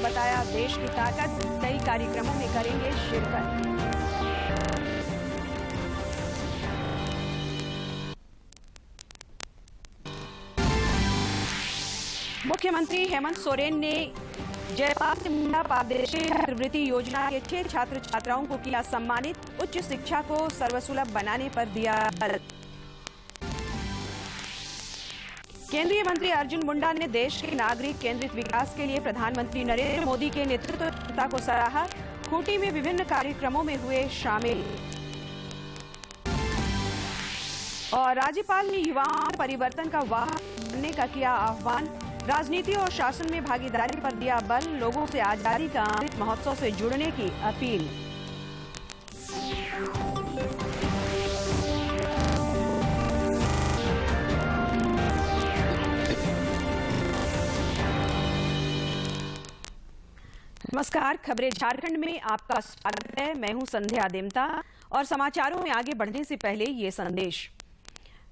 बताया देश की ताकत, कई कार्यक्रमों में करेंगे शिरकत। मुख्यमंत्री हेमंत सोरेन ने जयपाल से मुंडा पारदर्शी छात्रवृत्ति योजना के 6 छात्र छात्राओं को किया सम्मानित। उच्च शिक्षा को सर्वसुलभ बनाने पर दिया बल। केंद्रीय मंत्री अर्जुन मुंडा ने देश के नागरिक केंद्रित विकास के लिए प्रधानमंत्री नरेंद्र मोदी के नेतृत्व को सराहा। खूंटी में विभिन्न कार्यक्रमों में हुए शामिल। और राज्यपाल ने युवाओं में परिवर्तन का वाहक बनने का किया आह्वान। राजनीति और शासन में भागीदारी पर दिया बल। लोगों से आजादी का अमृत महोत्सव से जुड़ने की अपील। नमस्कार, खबरें झारखंड में आपका स्वागत है। मैं हूं संध्या देमता और समाचारों में आगे बढ़ने से पहले ये संदेश।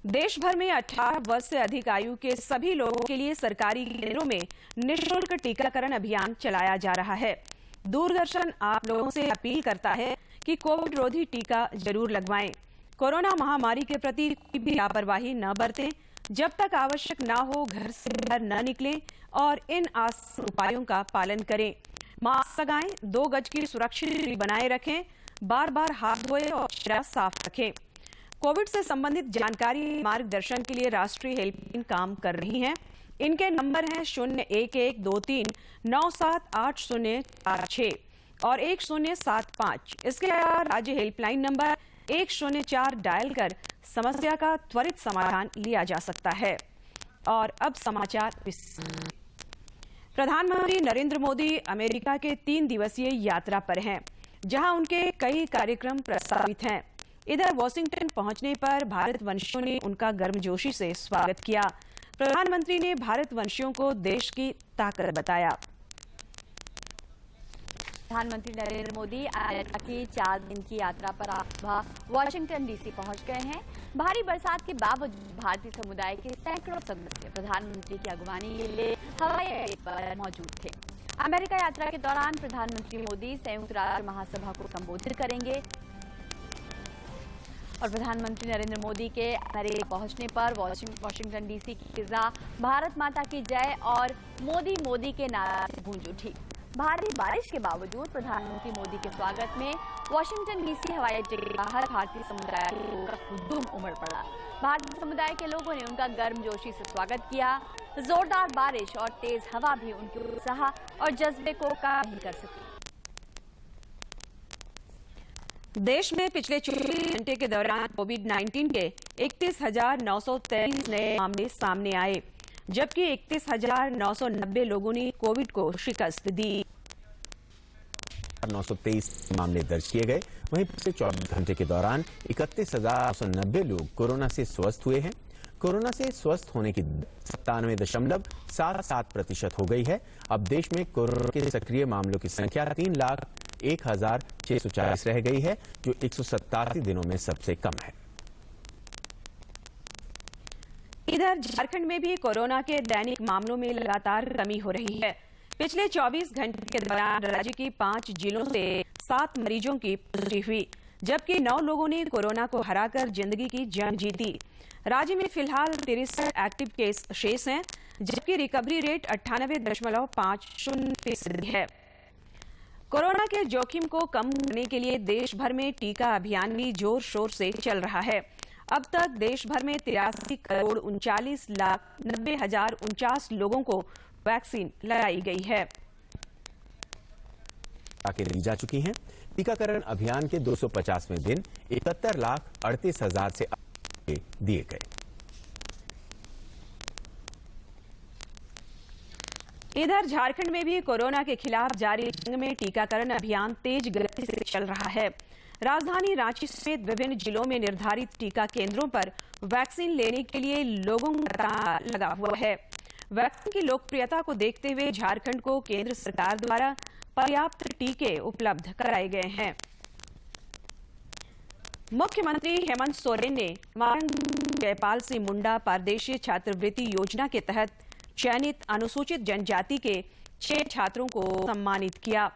देश भर में 18 वर्ष से अधिक आयु के सभी लोगों के लिए सरकारी केंद्रों में निःशुल्क टीकाकरण अभियान चलाया जा रहा है। दूरदर्शन आप लोगों से अपील करता है कि कोविड रोधी टीका जरूर लगवाएं। कोरोना महामारी के प्रति कोई भी लापरवाही न बरतें। जब तक आवश्यक न हो घर से बाहर न निकलें और इन आसान उपायों का पालन करें। मास्क लगाएं, 2 गज की सुरक्षित दूरी बनाए रखें, बार बार हाथ धोएं और चेहरा साफ रखें। कोविड से संबंधित जानकारी मार्गदर्शन के लिए राष्ट्रीय हेल्पलाइन काम कर रही हैं। इनके नंबर हैं 0112397846 और 1075। इसके अलावा राज्य हेल्पलाइन नंबर 104 डायल कर समस्या का त्वरित समाधान लिया जा सकता है। और अब समाचार। प्रधानमंत्री नरेंद्र मोदी अमेरिका के 3 दिवसीय यात्रा पर हैं, जहां उनके कई कार्यक्रम प्रस्तावित हैं। इधर वॉशिंगटन पहुंचने पर भारतवंशियों ने उनका गर्मजोशी से स्वागत किया। प्रधानमंत्री ने भारतवंशियों को देश की ताकत बताया। प्रधानमंत्री नरेंद्र मोदी अमेरिका की 4 दिन की यात्रा पर आज सुबह वॉशिंगटन डीसी पहुंच गए हैं। भारी बरसात के बावजूद भारतीय समुदाय के सैकड़ों सदस्य प्रधानमंत्री की अगवानी के लिए हवाई अड्डे पर मौजूद थे। अमेरिका यात्रा के दौरान प्रधानमंत्री मोदी संयुक्त राष्ट्र महासभा को संबोधित करेंगे और प्रधानमंत्री नरेंद्र मोदी के अमेरिका पहुंचने पर वॉशिंगटन डीसी की फिजा भारत माता की जय और मोदी मोदी के नारे से गूंज उठी। भारी बारिश के बावजूद प्रधानमंत्री मोदी के स्वागत में वॉशिंगटन डीसी हवाई अड्डे के बाहर भारतीय समुदाय के लोगों का हुजूम उमड़ पड़ा। भारतीय समुदाय के लोगों ने उनका गर्मजोशी से स्वागत किया। जोरदार बारिश और तेज हवा भी उनके उत्साह और जज्बे को कम नहीं कर सकी। देश में पिछले 24 घंटे के दौरान कोविड-19 के 31,923 नए मामले सामने आए, जबकि 31,990 लोगों ने कोविड को शिकस्त दी। 923 मामले दर्ज किए गए। वहीं पिछले 24 घंटे के दौरान 31,990 लोग कोरोना से स्वस्थ हुए हैं। कोरोना से स्वस्थ होने की 97.77% हो गई है। अब देश में कोरोना के सक्रिय मामलों की संख्या 3,01,640 रह गई है, जो 187 दिनों में सबसे कम है। इधर झारखंड में भी कोरोना के दैनिक मामलों में लगातार कमी हो रही है। पिछले 24 घंटे के दौरान राज्य की 5 जिलों से 7 मरीजों की पुष्टि हुई, जबकि 9 लोगों ने कोरोना को हराकर जिंदगी की जंग जीती। राज्य में फिलहाल 63 एक्टिव केस शेष हैं, जबकि रिकवरी रेट 98.50% है। कोरोना के जोखिम को कम करने के लिए देश भर में टीका अभियान भी जोर शोर से चल रहा है। अब तक देश भर में 83,39,90,049 लोगों को वैक्सीन लगाई गई है। दी जा चुकी हैं। टीकाकरण अभियान के 250वें दिन 71,38,000 से अधिक दिए गए। इधर झारखंड में भी कोरोना के खिलाफ जारी जंग में टीकाकरण अभियान तेज गति से चल रहा है। राजधानी रांची समेत विभिन्न जिलों में निर्धारित टीका केंद्रों पर वैक्सीन लेने के लिए लोगों का तांता लगा हुआ है। वैक्सीन की लोकप्रियता को देखते हुए झारखंड को केंद्र सरकार द्वारा पर्याप्त टीके उपलब्ध कराए गए हैं। मुख्यमंत्री हेमंत सोरेन ने जयपाल सिंह मुंडा पारदेशी छात्रवृत्ति योजना के तहत चयनित अनुसूचित जनजाति के 6 छात्रों को सम्मानित किया।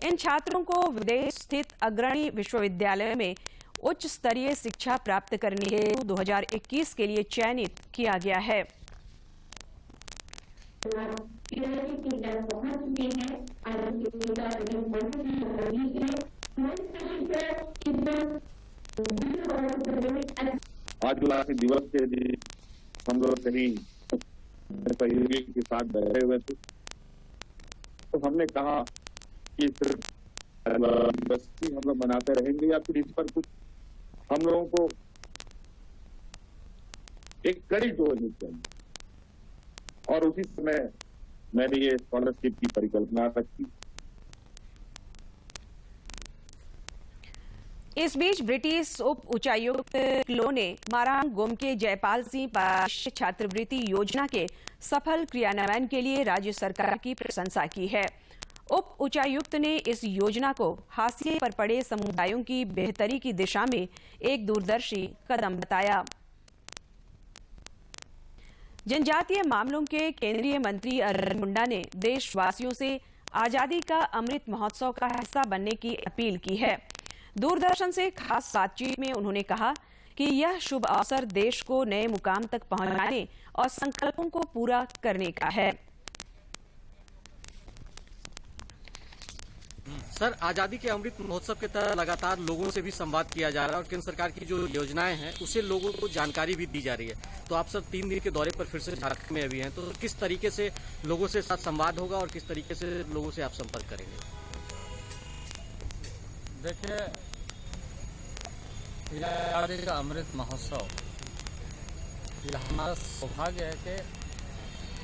इन छात्रों को विदेश स्थित अग्रणी विश्वविद्यालय में उच्च स्तरीय शिक्षा प्राप्त करने के 2021 के लिए चयनित किया गया है। आदिवासी दिवस के दिन हम लोग कहीं सहयोगी के साथ बैठे हुए थे, तो हमने कहा कि सिर्फ दिवस ही हम लोग मनाते रहेंगे या फिर इस पर कुछ हम लोगों को एक कड़ी जोड़नी चाहिए। और उसी समय मैंने ये स्कॉलरशिप की परिकल्पना रखी। इस बीच ब्रिटिश उप उच्चायुक्त क्लो ने मारांग गोमके जयपाल सिंह पारिश छात्रवृत्ति योजना के सफल क्रियान्वयन के लिए राज्य सरकार की प्रशंसा की है। उप उच्चायुक्त ने इस योजना को हाशिए पर पड़े समुदायों की बेहतरी की दिशा में एक दूरदर्शी कदम बताया। जनजातीय मामलों के केंद्रीय मंत्री अर्जुन मुंडा ने देशवासियों से आजादी का अमृत महोत्सव का हिस्सा बनने की अपील की है। दूरदर्शन से खास बातचीत में उन्होंने कहा कि यह शुभ अवसर देश को नए मुकाम तक पहुंचाने और संकल्पों को पूरा करने का है। सर, आजादी के अमृत महोत्सव के तहत लगातार लोगों से भी संवाद किया जा रहा है और केंद्र सरकार की जो योजनाएं हैं उससे लोगों को जानकारी भी दी जा रही है। तो आप सब 3 दिन के दौरे पर फिर से झारखंड में अभी हैं, तो किस तरीके से लोगों से साथ संवाद होगा और किस तरीके से लोगों से आप संपर्क करेंगे? देखिए, यह आजादी का अमृत महोत्सव, यह हमारा सौभाग्य है कि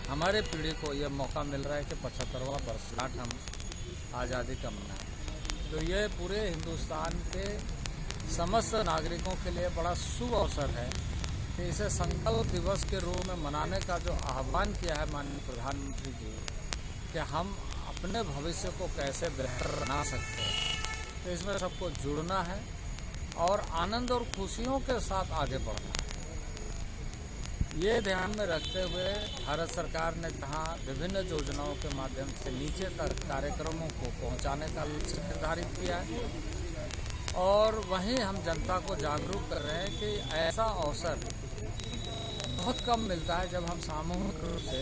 हमारे पीढ़ी को यह मौका मिल रहा है कि 75वां वर्षगांठ हम आज़ादी का मनाएं। तो ये पूरे हिंदुस्तान के समस्त नागरिकों के लिए बड़ा शुभ अवसर है कि इसे संकल्प दिवस के रूप में मनाने का जो आह्वान किया है माननीय प्रधानमंत्री जी कि हम अपने भविष्य को कैसे बेहतर बना सकते हैं। तो इसमें सबको जुड़ना है और आनंद और खुशियों के साथ आगे बढ़ना है। ये ध्यान में रखते हुए भारत सरकार ने जहाँ विभिन्न योजनाओं के माध्यम से नीचे तक कार्यक्रमों को पहुंचाने का लक्ष्य निर्धारित किया है और वहीं हम जनता को जागरूक कर रहे हैं कि ऐसा अवसर बहुत कम मिलता है जब हम सामूहिक रूप से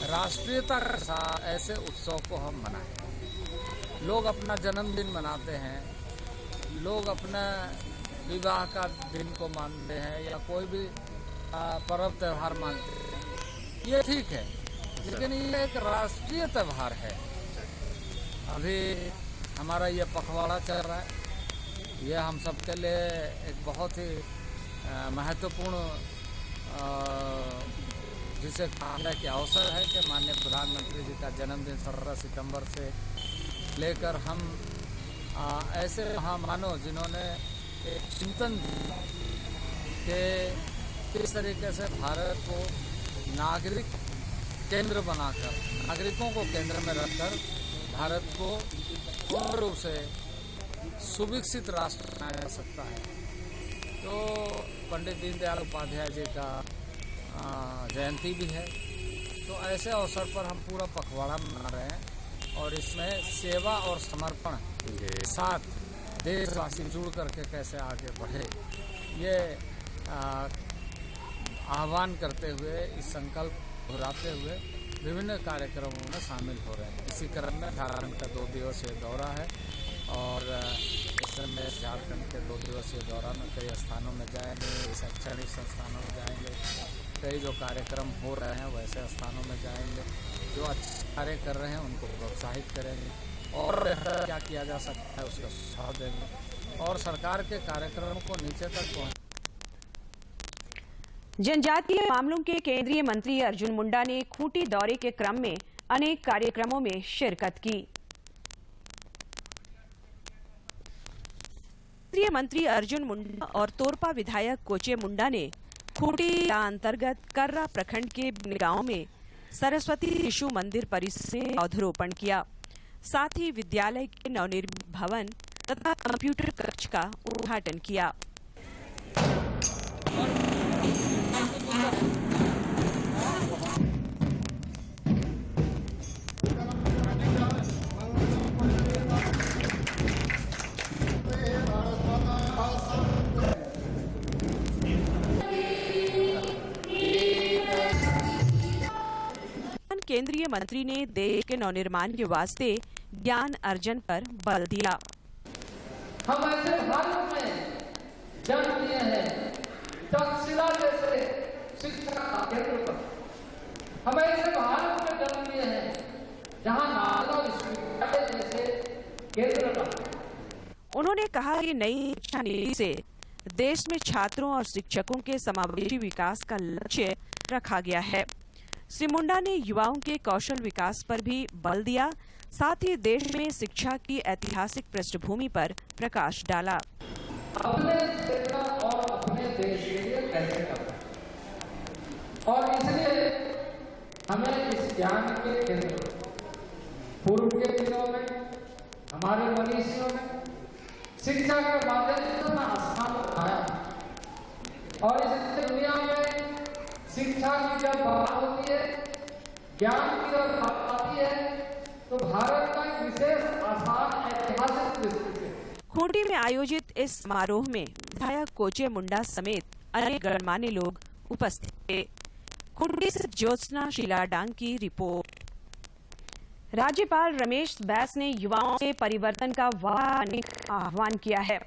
राष्ट्रीयता के साथ ऐसे उत्सव को हम मनाएं। लोग अपना जन्मदिन मनाते हैं, लोग अपना विवाह का दिन को मानते हैं या कोई भी पर्व त्यौहार मानते हैं, ये ठीक है, लेकिन ये एक राष्ट्रीय त्यौहार है। अभी हमारा ये पखवाड़ा चल रहा है, ये हम सबके लिए एक बहुत ही महत्वपूर्ण जिसे कहने के अवसर है कि माननीय प्रधानमंत्री जी का जन्मदिन 17 सितंबर से लेकर हम ऐसे महामानव जिन्होंने एक चिंतन दिया कि किस तरीके से भारत को नागरिक केंद्र बनाकर, नागरिकों को केंद्र में रखकर भारत को पूर्ण रूप से सुविकसित राष्ट्र बनाया जा सकता है। तो पंडित दीनदयाल उपाध्याय जी का जयंती भी है, तो ऐसे अवसर पर हम पूरा पखवाड़ा मना रहे हैं और इसमें सेवा और समर्पण के साथ देशवासी जुड़ करके कैसे आगे बढ़े, ये आह्वान करते हुए, इस संकल्प दोहराते हुए विभिन्न कार्यक्रमों में शामिल हो रहे हैं। इसी क्रम में झारखंड का 2 दिवसीय दौरा है और इसमें झारखंड के 2 दिवसीय दौरा में कई स्थानों में जाएंगे, शैक्षणिक संस्थानों में जाएंगे, कई जो कार्यक्रम हो रहे हैं वैसे स्थानों में जाएंगे, जो अच्छे कार्य कर रहे हैं उनको प्रोत्साहित करेंगे और क्या किया जा सकता है उसका सुझाव देंगे और सरकार के कार्यक्रमों को नीचे तक पहुँच। जनजातीय मामलों के केंद्रीय मंत्री अर्जुन मुंडा ने खूंटी दौरे के क्रम में अनेक कार्यक्रमों में शिरकत की। केंद्रीय मंत्री अर्जुन मुंडा और तोरपा विधायक कोचे मुंडा ने खूंटी अंतर्गत कर्रा प्रखंड के गांव में सरस्वती शिशु मंदिर परिसर में पौधरोपण किया। साथ ही विद्यालय के नवनिर्मित भवन तथा कंप्यूटर कक्ष का उद्घाटन किया। केंद्रीय मंत्री ने देश के नवनिर्माण के वास्ते ज्ञान अर्जन पर बल दिया। हम ऐसे भारत में जन्म लिए हैं तक्षशिला जैसे शिक्षा का केंद्र पर। हम ऐसे भारत में जन्म लिए हैं जहां नालंदा विश्वविद्यालय जैसे केंद्र का। उन्होंने कहा कि नई शिक्षा नीति से देश में छात्रों और शिक्षकों के समावेशी विकास का लक्ष्य रखा गया है। श्री मुंडा ने युवाओं के कौशल विकास पर भी बल दिया, साथ ही देश में शिक्षा की ऐतिहासिक पृष्ठभूमि पर प्रकाश डाला। अपने क्षेत्र और अपने देश के लिए कैसे करना, और इसलिए हमें इस ज्ञान के केंद्र पूर्व के दिनों में हमारे मनीषियों ने शिक्षा के माध्यम से अपना स्थान उठाया, और इस दुनिया में शिक्षा की जब बात होती है, ज्ञान की जब बात आती है, तो भारत का एक विशेष आसान ऐतिहासिक दृष्टि है। खूंटी में आयोजित इस समारोह में विधायक कोचे मुंडा समेत अनेक गणमान्य लोग उपस्थित थे। खूंटी से ज्योत्सना शीला डांग की रिपोर्ट। राज्यपाल रमेश बैस ने युवाओं से परिवर्तन का आह्वान किया है।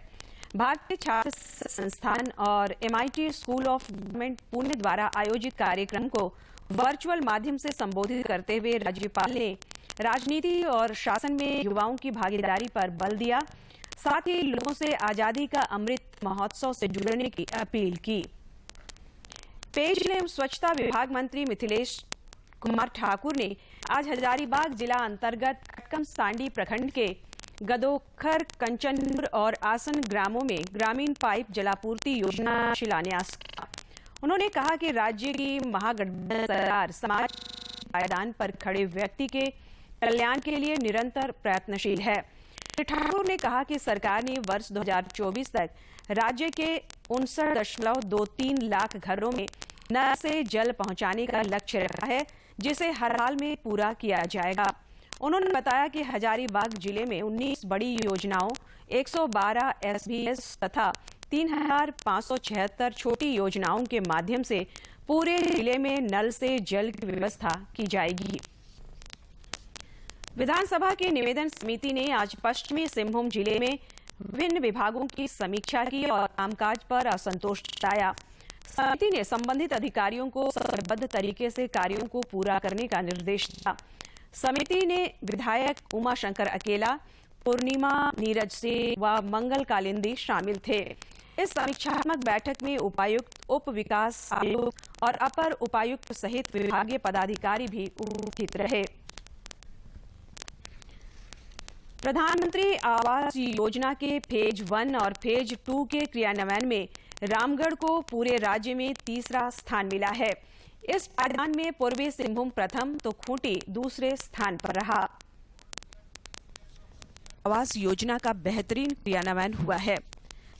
भारतीय छात्र संस्थान और MIT school of government Pune द्वारा आयोजित कार्यक्रम को वर्चुअल माध्यम से संबोधित करते हुए राज्यपाल ने राजनीति और शासन में युवाओं की भागीदारी पर बल दिया, साथ ही लोगों से आजादी का अमृत महोत्सव से जुड़ने की अपील की। पेयजल एवं स्वच्छता विभाग मंत्री मिथिलेश कुमार ठाकुर ने आज हजारीबाग जिला अंतर्गत कटकम सांडी प्रखंड के गदोखर, कंचनपुर और आसन ग्रामों में ग्रामीण पाइप जलापूर्ति योजना शिलान्यास किया। उन्होंने कहा कि राज्य की महागठबंधन सरकार समाज पायदान पर खड़े व्यक्ति के कल्याण के लिए निरंतर प्रयत्नशील है। श्री ठाकुर ने कहा कि सरकार ने वर्ष 2024 तक राज्य के 59.23 लाख घरों में नल से जल पहुंचाने का लक्ष्य रखा है, जिसे हर हाल में पूरा किया जाएगा। उन्होंने बताया कि हजारीबाग जिले में 19 बड़ी योजनाओं, 112 SBS तथा 3,576 छोटी योजनाओं के माध्यम से पूरे जिले में नल से जल की व्यवस्था की जाएगी। विधानसभा की निवेदन समिति ने आज पश्चिमी सिंहभूम जिले में विभिन्न विभागों की समीक्षा की और कामकाज पर असंतोष जताया। समिति ने संबंधित अधिकारियों को समयबद्ध तरीके से कार्यों को पूरा करने का निर्देश दिया। समिति ने विधायक उमाशंकर अकेला, पूर्णिमा नीरज सिंह व मंगल कालिंदी शामिल थे। इस समीक्षात्मक बैठक में उपायुक्त, उप विकास आयुक्त और अपर उपायुक्त सहित विभागीय पदाधिकारी भी उपस्थित रहे। प्रधानमंत्री आवास योजना के फेज 1 और फेज 2 के क्रियान्वयन में रामगढ़ को पूरे राज्य में तीसरा स्थान मिला है। इस पायदान में पूर्वी सिंहभूम प्रथम तो खूंटी दूसरे स्थान पर रहा। आवास योजना का बेहतरीन क्रियान्वयन हुआ है,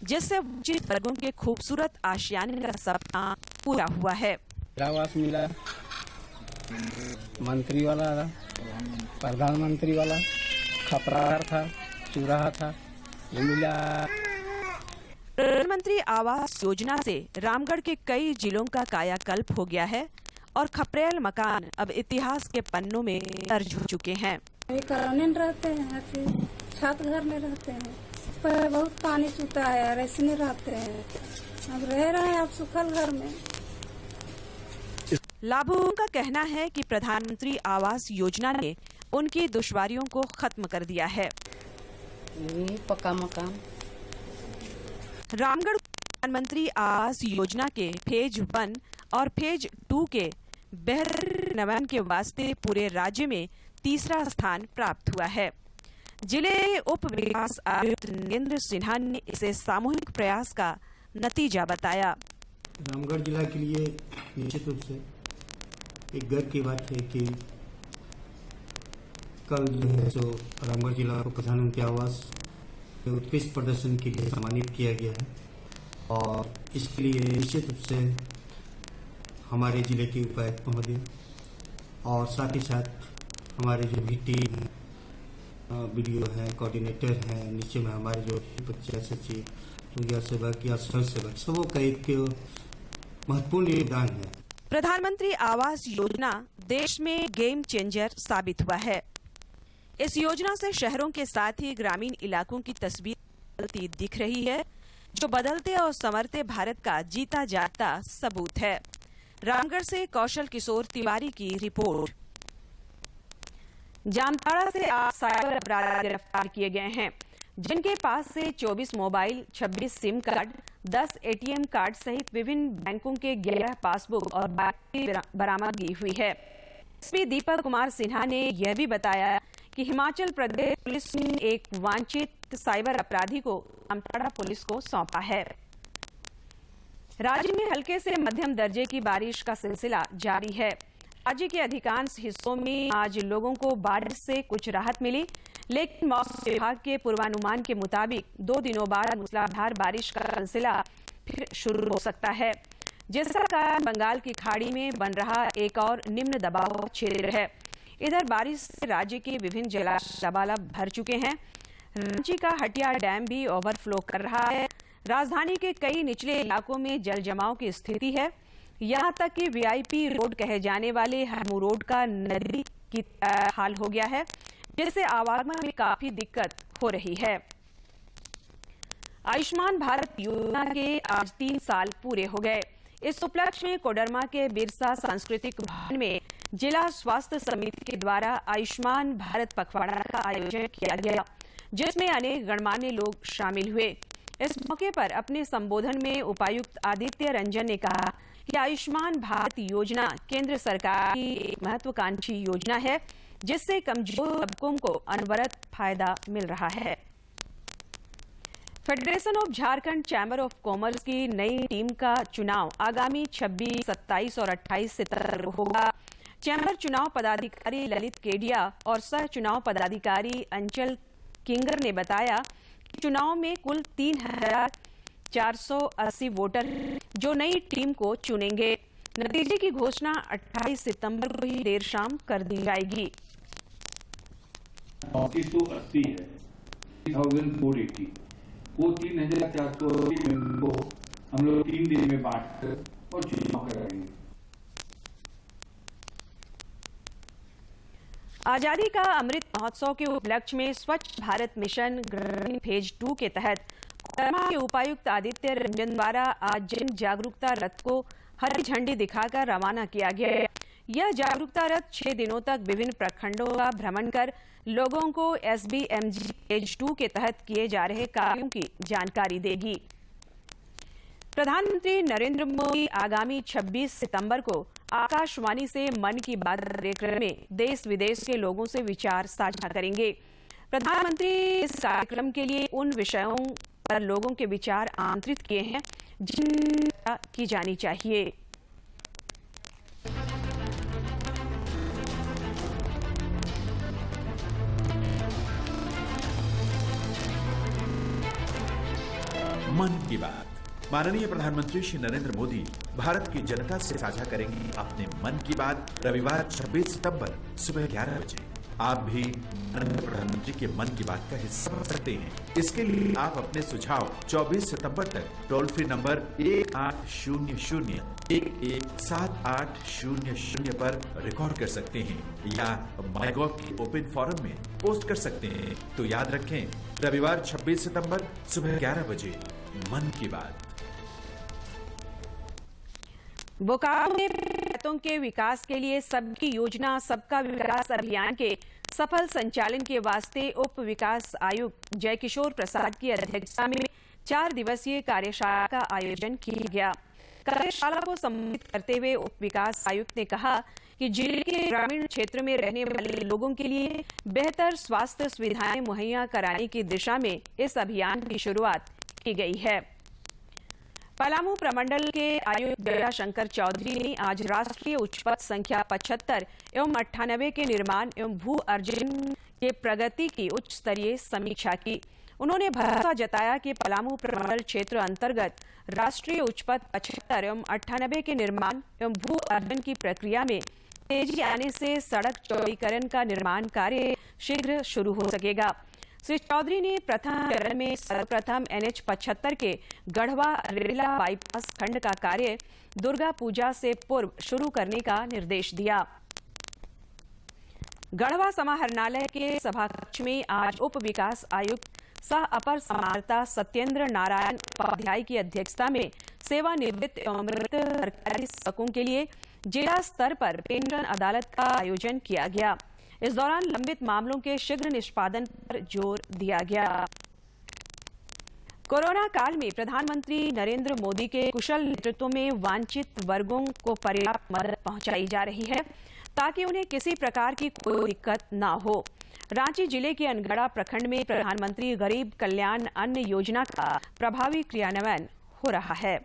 जिससे वंचित वर्गों के खूबसूरत आशियाने का सपना पूरा हुआ है। आवास मिला, मंत्री वाला, प्रधानमंत्री वाला, खपरा था, चूराहा था, ये मिला। प्रधानमंत्री आवास योजना से रामगढ़ के कई जिलों का कायाकल्प हो गया है और खपरेल मकान अब इतिहास के पन्नों में दर्ज हो चुके हैं। कॉलोनी रहते हैं, छत घर में रहते हैं, पर बहुत पानी चूता है और ऐसे नहीं रहते हैं। अब रह रहे हैं आप सुखल घर में। लाभुकों का कहना है कि प्रधानमंत्री आवास योजना ने उनकी दुश्वारियों को खत्म कर दिया है। पक्का मकान। रामगढ़ प्रधानमंत्री आवास योजना के फेज 1 और फेज 2 के बेहतर क्रियान्वयन के वास्ते पूरे राज्य में तीसरा स्थान प्राप्त हुआ है। जिले उप विकास आयुक्त नरेंद्र सिन्हा ने इसे सामूहिक प्रयास का नतीजा बताया। रामगढ़ जिला के लिए निश्चित रूप से एक गर्व की बात है कि कल जो है सो रामगढ़ जिला को प्रधानमंत्री आवास के उत्कृष्ट प्रदर्शन के लिए सम्मानित किया गया है, और इसके लिए निश्चित रूप से हमारे जिले के उपायुक्त महोदय और साथ ही साथ हमारे जो भी टीम BDO है, कोऑर्डिनेटर है, नीचे में हमारे जो पंचायत सचिव, सेवक या स्वयं सेवक, सबों का एक महत्वपूर्ण योगदान है। प्रधानमंत्री आवास योजना देश में गेम चेंजर साबित हुआ है। इस योजना से शहरों के साथ ही ग्रामीण इलाकों की तस्वीर बदलती दिख रही है, जो बदलते और संवरते भारत का जीता जागता सबूत है। रामगढ़ से कौशल किशोर तिवारी की रिपोर्ट। जामताड़ा से 8 साइबर अपराधी गिरफ्तार किए गए हैं, जिनके पास से 24 mobile, 26 SIM card, 10 ATM card सहित विभिन्न बैंकों के 11 पासबुक और बाकी बरामदगी हुई है। एसपी दीपक कुमार सिन्हा ने यह भी बताया कि हिमाचल प्रदेश पुलिस ने एक वांछित साइबर अपराधी को जामताड़ा पुलिस को सौंपा है। राज्य में हल्के से मध्यम दर्जे की बारिश का सिलसिला जारी है। राज्य के अधिकांश हिस्सों में आज लोगों को बारिश से कुछ राहत मिली, लेकिन मौसम विभाग के पूर्वानुमान के मुताबिक 2 दिनों बाद मूसलाधार बारिश का सिलसिला फिर शुरू हो सकता है, जिसका कारण बंगाल की खाड़ी में बन रहा एक और निम्न दबाव क्षेत्र है। इधर बारिश से राज्य के विभिन्न जलाशय लबालब भर चुके हैं। रांची का हटिया डैम भी ओवरफ्लो कर रहा है। राजधानी के कई निचले इलाकों में जल जमाव की स्थिति है। यहां तक कि वीआईपी रोड कहे जाने वाले हरमू रोड का नदी की हाल हो गया है, जिससे आवागमन में काफी दिक्कत हो रही है। आयुष्मान भारत योजना के आज 3 साल पूरे हो गए। इस उपलक्ष्य में कोडरमा के बिरसा सांस्कृतिक भवन में जिला स्वास्थ्य समिति के द्वारा आयुष्मान भारत पखवाड़ा का आयोजन किया गया, जिसमें अनेक गणमान्य लोग शामिल हुए। इस मौके पर अपने संबोधन में उपायुक्त आदित्य रंजन ने कहा कि आयुष्मान भारत योजना केंद्र सरकार की एक महत्वाकांक्षी योजना है, जिससे कमजोर तबकों को अनवरत फायदा मिल रहा है। Federation of Jharkhand chamber of commerce की नई टीम का चुनाव आगामी 26, 27 और 28 सितंबर को होगा। चैम्बर चुनाव पदाधिकारी ललित केडिया और सह चुनाव पदाधिकारी अंचल किंगर ने बताया कि चुनाव में कुल 3,480 वोटर जो नई टीम को चुनेंगे। नतीजे की घोषणा 28 सितंबर को ही देर शाम कर दी जाएगी। 380 है, 3,480 वो 3,480 को हम लोग 3 दिन में बांटकर और चुनाव कराएंगे। आजादी का अमृत महोत्सव के उपलक्ष्य में स्वच्छ भारत मिशन ग्रामीण फेज 2 के तहत कोडरमा के उपायुक्त आदित्य रंजन द्वारा आज जन जागरूकता रथ को हरी झंडी दिखाकर रवाना किया गया है। यह जागरूकता रथ 6 दिनों तक विभिन्न प्रखंडों का भ्रमण कर लोगों को SBMG फेज 2 के तहत किए जा रहे कार्यों की जानकारी देगी। प्रधानमंत्री नरेंद्र मोदी आगामी 26 सितंबर को आकाशवाणी से मन की बात कार्यक्रम में देश विदेश के लोगों से विचार साझा करेंगे। प्रधानमंत्री इस कार्यक्रम के लिए उन विषयों पर लोगों के विचार आमंत्रित किए हैं जिन की जानी चाहिए। मन की बात। माननीय प्रधानमंत्री श्री नरेंद्र मोदी भारत की जनता से साझा करेंगे अपने मन की बात रविवार 26 सितंबर सुबह 11 बजे। आप भी माननीय प्रधानमंत्री के मन की बात का हिस्सा बन सकते हैं। इसके लिए आप अपने सुझाव 24 सितंबर तक टोल फ्री नंबर 1800-117800 पर रिकॉर्ड कर सकते हैं या माईगॉव के ओपन फोरम में पोस्ट कर सकते हैं। तो याद रखें, रविवार 26 सितंबर सुबह 11 बजे मन की बात। बोकारो में पंचायतों के विकास के लिए सबकी योजना सबका विकास अभियान के सफल संचालन के वास्ते उप विकास आयुक्त जयकिशोर प्रसाद की अध्यक्षता में 4 दिवसीय कार्यशाला का आयोजन किया गया। कार्यशाला को संबोधित करते हुए उप विकास आयुक्त ने कहा कि जिले के ग्रामीण क्षेत्र में रहने वाले लोगों के लिए बेहतर स्वास्थ्य सुविधाएं मुहैया कराने की दिशा में इस अभियान की शुरुआत की गई है। पलामू प्रमंडल के आयुक्त दया शंकर चौधरी ने आज राष्ट्रीय उच्च पथ संख्या 75 एवं 98 के निर्माण एवं भू अर्जन के प्रगति की उच्च स्तरीय समीक्षा की। उन्होंने भरोसा जताया कि पलामू प्रमंडल क्षेत्र अंतर्गत राष्ट्रीय उच्च पथ 75 एवं 98 के निर्माण एवं भू अर्जन की प्रक्रिया में तेजी आने से सड़क चौड़ीकरण का निर्माण कार्य शीघ्र शुरू हो सकेगा। श्री चौधरी ने प्रथम चरण में सर्वप्रथम NH-75 के गढ़वा रेला बाईपास खंड का कार्य दुर्गा पूजा से पूर्व शुरू करने का निर्देश दिया। गढ़वा समाहरणालय के सभाकक्ष में आज उप विकास आयुक्त सह अपर समाहर्ता सत्येंद्र नारायण उपाध्याय की अध्यक्षता में सेवानिवृत्त एवं मृत सरकारी शिक्षकों के लिए जिला स्तर पर पेंशन अदालत का आयोजन किया गया। इस दौरान लंबित मामलों के शीघ्र निष्पादन पर जोर दिया गया। कोरोना काल में प्रधानमंत्री नरेंद्र मोदी के कुशल नेतृत्व में वांछित वर्गों को पर्याप्त मदद पहुंचाई जा रही है ताकि उन्हें किसी प्रकार की कोई दिक्कत न हो। रांची जिले के अनगढ़ा प्रखंड में प्रधानमंत्री गरीब कल्याण अन्न योजना का प्रभावी क्रियान्वयन हो रहा है।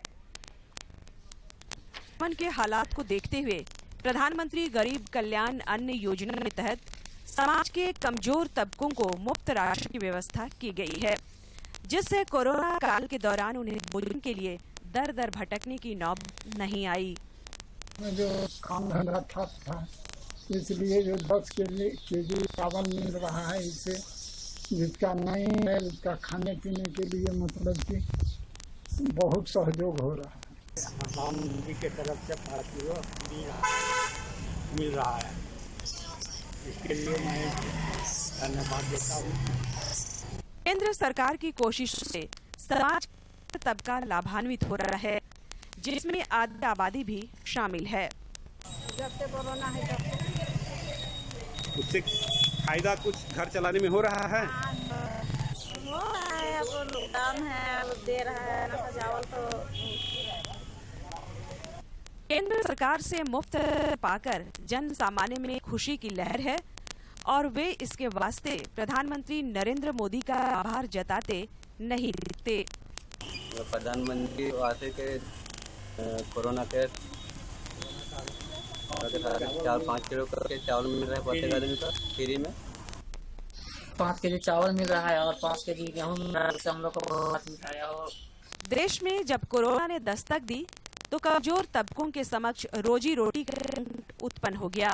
मन के हालात को देखते हुए प्रधानमंत्री गरीब कल्याण अन्न योजना के तहत समाज के कमजोर तबकों को मुफ्त राशन की व्यवस्था की गई है, जिससे कोरोना काल के दौरान उन्हें भोजन के लिए दर दर भटकने की नौबत नहीं आई। जो काम धंधा ठप था, इसलिए जो 10 केजी चावल मिल रहा है, इससे जिसका नहीं है उसका खाने पीने के लिए मतलब कि बहुत सहयोग हो रहा है। प्रधानमंत्री की तरफ से पार्टी को मिल रहा है, इसके लिए मैं धन्यवाद देता हूँ। केंद्र सरकार की कोशिशों से समाज का तबका लाभान्वित हो रहा है, जिसमें आधी आबादी भी शामिल है। जब से कोरोना है उससे फायदा कुछ घर चलाने में हो रहा है। हो रहा है, अब लॉकडाउन है, अब दे रहा है ना चावल। तो केंद्र सरकार से मुफ्त पाकर जन सामान्य में खुशी की लहर है और वे इसके वास्ते प्रधानमंत्री नरेंद्र मोदी का आभार जताते नहीं दिखते। प्रधानमंत्री वास्ते के कोरोना के 4-5 किलो करके चावल मिल रहा है प्रत्येक आदमी का फ्री में। 5 केजी चावल मिल रहा है और 5 केजी गेहूँ मिल रहा है, हम लोग को बहुत मिल रहा है। और देश में जब कोरोना ने दस्तक दी तो कमजोर तबकों के समक्ष रोजी रोटी का संकट उत्पन्न हो गया।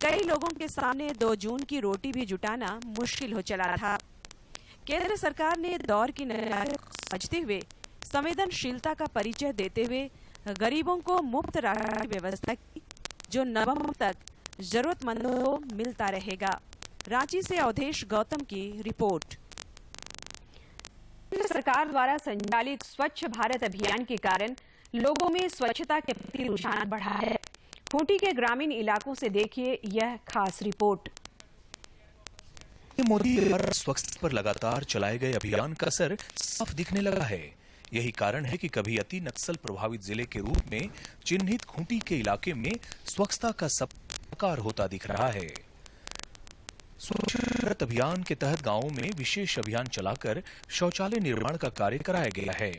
कई लोगों के सामने 2 जून की रोटी भी जुटाना मुश्किल हो चला था। केंद्र सरकार ने दौर की नज़ारे को समझते हुए संवेदनशीलता का परिचय देते हुए गरीबों को मुफ्त राशन की व्यवस्था की, जो नवंबर तक जरूरतमंदों को मिलता रहेगा। रांची से अवधेश गौतम की रिपोर्ट। केंद्र सरकार द्वारा संचालित स्वच्छ भारत अभियान के कारण लोगों में स्वच्छता के प्रति रुझान बढ़ा है। खूंटी के ग्रामीण इलाकों से देखिए यह खास रिपोर्ट। मोदी पर स्वच्छता पर लगातार चलाए गए अभियान का असर साफ दिखने लगा है। यही कारण है कि कभी अति नक्सल प्रभावित जिले के रूप में चिन्हित खूंटी के इलाके में स्वच्छता का साकार होता दिख रहा है। स्वच्छ भारत अभियान के तहत गांवों में विशेष अभियान चलाकर शौचालय निर्माण का कार्य कराया गया है।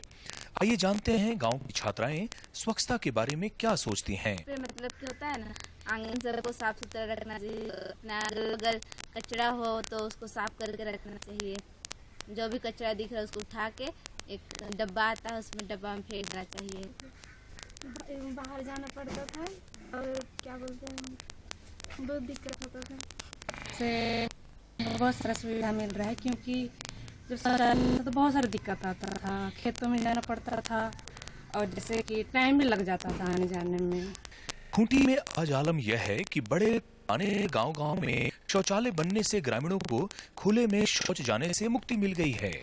आइए जानते हैं गांव की छात्राएं स्वच्छता के बारे में क्या सोचती हैं। मतलब क्या होता है ना, आंगन सड़क को साफ सुथरा रखना चाहिए। अगर कचरा हो तो उसको साफ करके रखना चाहिए। जो भी कचरा दिख रहा है उसको उठा के एक डब्बा आता है, उसमें डब्बा में फेंकना चाहिए। बाहर जाना पड़ता था और क्या बोलते हैं, बहुत दिक्कत होता था। से बहुत सारा सुविधा मिल रहा है, क्योंकि जब शौचालय तो बहुत सारी दिक्कत आता था, खेतों में जाना पड़ता था और जैसे कि टाइम भी लग जाता था आने जाने में। खूंटी में आज आलम यह है कि बड़े गांव-गांव में शौचालय बनने से ग्रामीणों को खुले में शौच जाने से मुक्ति मिल गई है।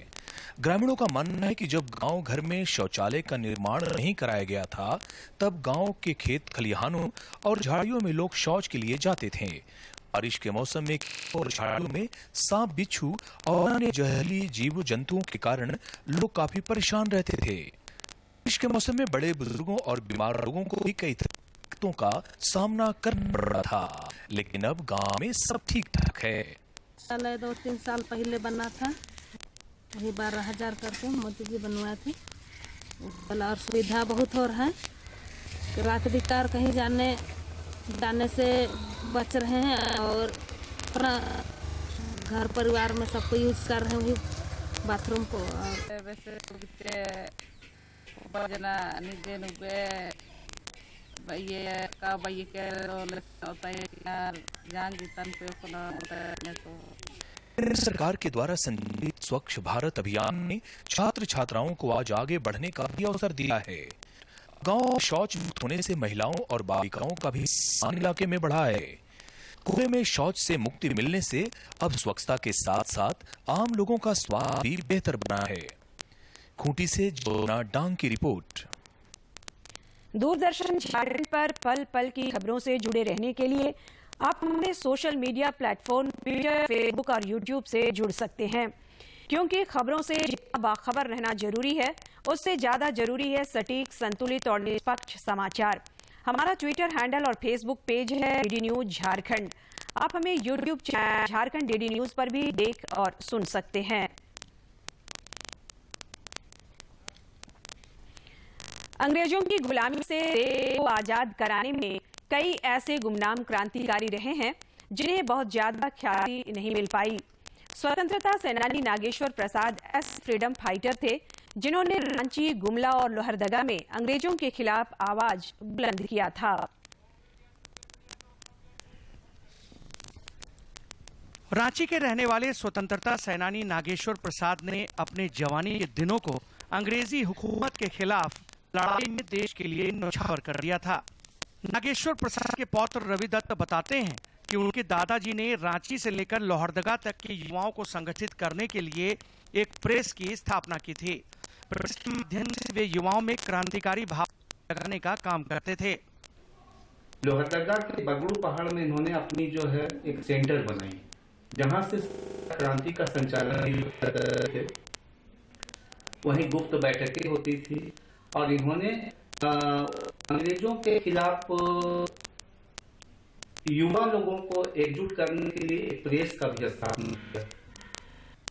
ग्रामीणों का मानना है कि जब गांव घर में शौचालय का निर्माण नहीं कराया गया था, तब गांव के खेत खलिहानों और झाड़ियों में लोग शौच के लिए जाते थे। बारिश के मौसम में और झाड़ियों में सांप, बिच्छू और अन्य जहरीली जीव जंतुओं के कारण लोग काफी परेशान रहते थे। बारिश के मौसम में बड़े बुजुर्गों और बीमार लोगों को भी कई दिक्कतों का सामना करना पड़ रहा था, लेकिन अब गांव में सब ठीक ठाक है। 2-3 साल पहले बना था, वही 12,000 करके मोदी जी बनवाए थे। और सुविधा बहुत हो रहा है, रात बिकार कहीं जाने से बच रहे हैं और अपना घर परिवार में सबको यूज कर रहे हैं वही बाथरूम को। केंद्र सरकार के द्वारा संचालित स्वच्छ भारत अभियान ने छात्र छात्राओं को आज आगे बढ़ने का भी अवसर दिया है। गांव शौच मुक्त होने से महिलाओं और बालिकाओं का भी सम्मान इलाके में बढ़ा है। खुले में शौच से मुक्ति मिलने से अब स्वच्छता के साथ साथ आम लोगों का स्वास्थ्य भी बेहतर बना है। खूंटी से जोना डांग की रिपोर्ट। दूरदर्शन झारखंड पर पल पल की खबरों से जुड़े रहने के लिए आप हमारे social media platform Twitter, Facebook और यूट्यूब से जुड़ सकते हैं, क्योंकि खबरों से जितना बाखबर रहना जरूरी है, उससे ज्यादा जरूरी है सटीक, संतुलित और निष्पक्ष समाचार। हमारा ट्विटर हैंडल और फेसबुक पेज है डीडी न्यूज झारखंड। आप हमें YouTube channel Jharkhand DD news पर भी देख और सुन सकते हैं। अंग्रेजों की गुलामी से देश को आजाद कराने में कई ऐसे गुमनाम क्रांतिकारी रहे हैं जिन्हें बहुत ज्यादा ख्याति नहीं मिल पाई। स्वतंत्रता सेनानी नागेश्वर प्रसाद फ्रीडम फाइटर थे, जिन्होंने रांची, गुमला और लोहरदगा में अंग्रेजों के खिलाफ आवाज बुलंद किया था। रांची के रहने वाले स्वतंत्रता सेनानी नागेश्वर प्रसाद ने अपने जवानी के दिनों को अंग्रेजी हुकूमत के खिलाफ लड़ाई में देश के लिए न्यौछावर कर दिया था। नागेश्वर प्रसाद के पौत्र रवि दत्त बताते हैं कि उनके दादाजी ने रांची से लेकर लोहरदगा तक के युवाओं को संगठित करने के लिए एक प्रेस की स्थापना की थी। प्रेस के माध्यम से वे युवाओं में क्रांतिकारी भाव जगाने का काम करते थे। लोहरदगा के बगड़ू पहाड़ में इन्होंने अपनी जो है एक सेंटर बनाई, जहां से क्रांति का संचालन करते थे। वहीं गुप्त बैठकें होती थी और इन्होंने अंग्रेजों के खिलाफ युवा लोगों को एकजुट करने के लिए एक प्रेस का भी स्थापना किया।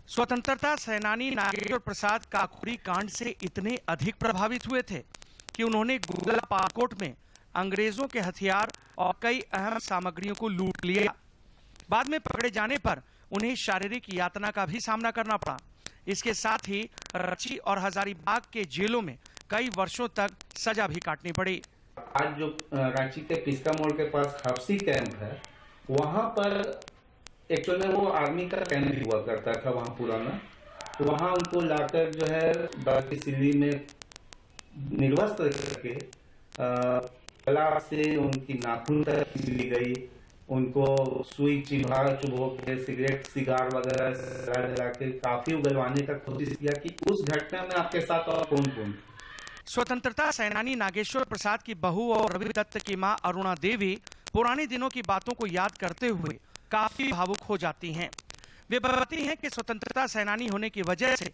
स्वतंत्रता सेनानी नागेश्वर प्रसाद काकोरी कांड से इतने अधिक प्रभावित हुए थे कि उन्होंने गुमला पालकोट में अंग्रेजों के हथियार और कई अहम सामग्रियों को लूट लिया। बाद में पकड़े जाने पर उन्हें शारीरिक यातना का भी सामना करना पड़ा। इसके साथ ही रांची और हजारीबाग के जेलों में कई वर्षों तक सजा भी काटनी पड़ी। आज जो रांची के पिस्का मोड़ के पास हफ्सी कैंप है, वहां पर एक्चुअली वो आर्मी का कैंप भी हुआ करता था वहां पुराना। तो वहां उनको लाकर जो है बाकी सिल्ली में निर्वस्त्र करके कला से उनकी नाखून तक ली गई, उनको सुई चुभो के सिगरेट सिगार वगैरह जला के काफी उगलवाने का कोशिश किया कि उस घटना में आपके साथ और कौन कौन। स्वतंत्रता सेनानी नागेश्वर प्रसाद की बहू और रवि दत्त की मां अरुणा देवी पुराने दिनों की बातों को याद करते हुए काफी भावुक हो जाती हैं। वे बताती हैं कि स्वतंत्रता सेनानी होने की वजह से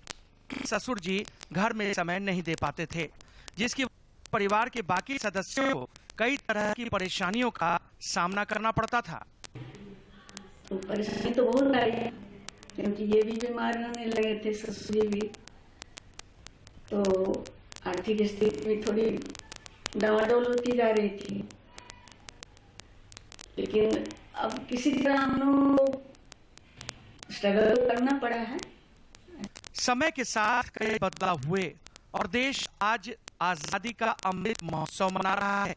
ससुर जी घर में समय नहीं दे पाते थे, जिसकी परिवार के बाकी सदस्यों को कई तरह की परेशानियों का सामना करना पड़ता था। तो परेशानी तो बहुत आई, क्योंकि ये भी बीमार रहने लगे थे, ससुर जी भी। तो आर्थिक स्थिति में थोड़ी डावाडोल होती जा रही थी, लेकिन अब किसी तरह हम लोग स्ट्रगल करना पड़ा है। समय के साथ कई बदलाव हुए और देश आज आजादी का अमृत महोत्सव मना रहा है।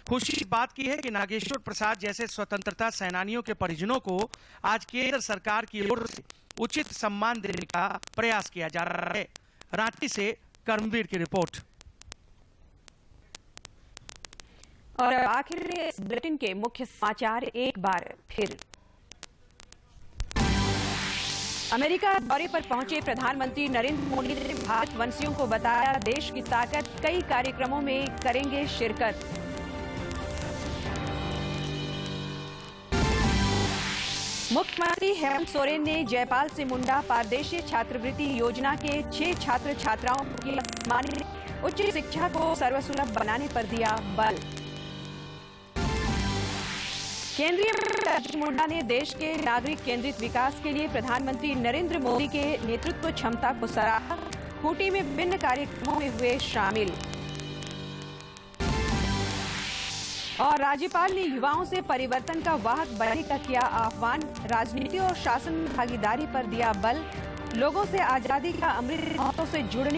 खुशी की बात की है कि नागेश्वर प्रसाद जैसे स्वतंत्रता सेनानियों के परिजनों को आज केंद्र सरकार की ओर से उचित सम्मान देने का प्रयास किया जा रहा है। रांची से कर्मवीर की रिपोर्ट। और आखिर में इस बुलेटिन के मुख्य समाचार एक बार फिर। अमेरिका दौरे पर पहुंचे प्रधानमंत्री नरेंद्र मोदी ने भारतवंशियों को बताया देश की ताकत, कई कार्यक्रमों में करेंगे शिरकत। मुख्यमंत्री हेमंत सोरेन ने जयपाल से मुंडा पारदेशी छात्रवृत्ति योजना के 6 छात्र छात्राओं को किया सम्मानित। उच्च शिक्षा को सर्वसुलभ बनाने पर दिया बल। केंद्रीय मंत्री अर्जुन मुंडा ने देश के नागरिक केंद्रित विकास के लिए प्रधानमंत्री नरेंद्र मोदी के नेतृत्व क्षमता को सराहा। खूंटी में विभिन्न कार्यक्रमों में हुए शामिल। और राज्यपाल ने युवाओं से परिवर्तन का वाहक बनने का किया आह्वान। राजनीति और शासन में भागीदारी पर दिया बल। लोगों से आजादी का अमृत महोत्सव से जुड़ने